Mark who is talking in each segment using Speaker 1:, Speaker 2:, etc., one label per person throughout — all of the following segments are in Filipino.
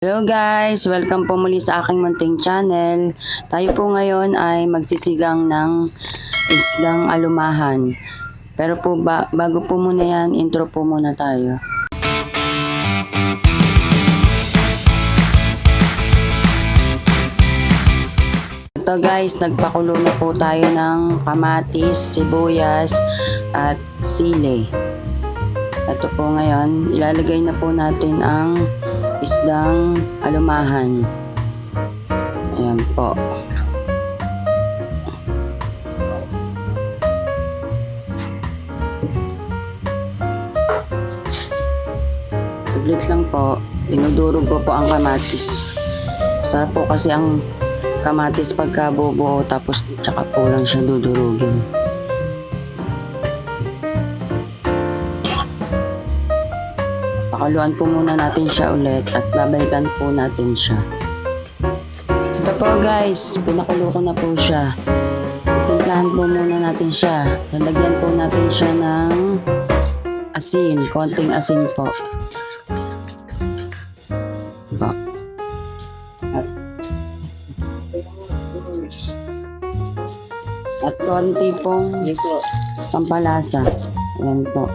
Speaker 1: Hello guys! Welcome po muli sa aking munting channel. Tayo po ngayon ay magsisigang ng isdang alumahan. Pero po bago po muna yan, intro po muna tayo. Ito guys, nagpakulo na po tayo ng kamatis, sibuyas at sili. Ito po ngayon, ilalagay na po natin ang isdang alumahan. Ayan po. Saglit lang po, dinudurog ko po ang kamatis. Sarap po kasi ang kamatis pagka bubuo tapos tsaka po lang siya dudurugin. Pakaluan po muna natin siya ulit at babalikan po natin siya. Ito po guys, pinakulo ko na po siya. Timplahan po muna natin siya. Lalagyan po natin siya ng asin, konting asin po. At konti pong pampalasa. Ayan po.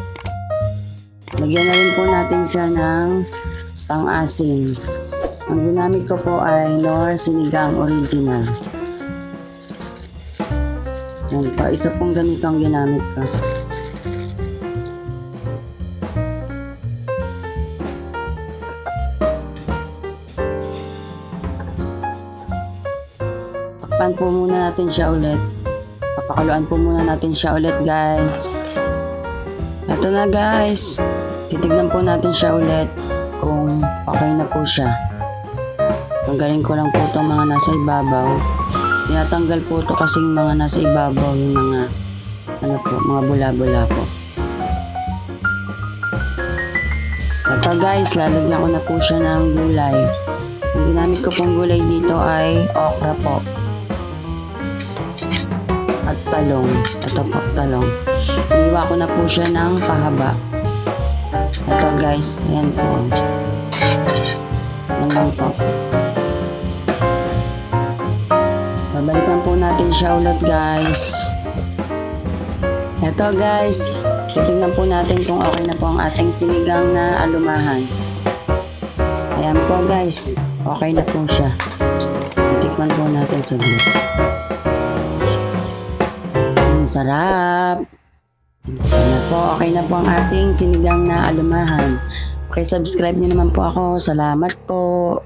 Speaker 1: Lagyan na rin po natin siya ng pang-asin. Ang ginamit ko po ay Knorr Sinigang Original. Ayan po, isa pong ganito ang ginamit ko. Takpan po muna natin siya ulit. Papakaluan po muna natin siya ulit guys. Ito na guys. Titignan po natin siya ulit kung okay na po siya. Tanggalin ko lang po itong mga nasa ibabaw. Tinatanggal po ito kasing mga nasa ibabaw, yung mga mga bula-bula po. Ito guys, lalagyan ko na po siya ng gulay. Ang ginamit ko pong gulay dito ay okra po. At talong. Ito po, talong. Iniwa ko na po siya ng pahaba. Ito guys, ayan po. Ayan po. Babalikan po natin siya ulit guys. Ito guys, titignan po natin kung okay na po ang ating sinigang na alumahan. Ayan po guys, okay na po siya. Tikman po natin saglit. Ang sarap! Okay na po ang ating sinigang na alumahan. Okay, subscribe niyo naman po ako. Salamat po.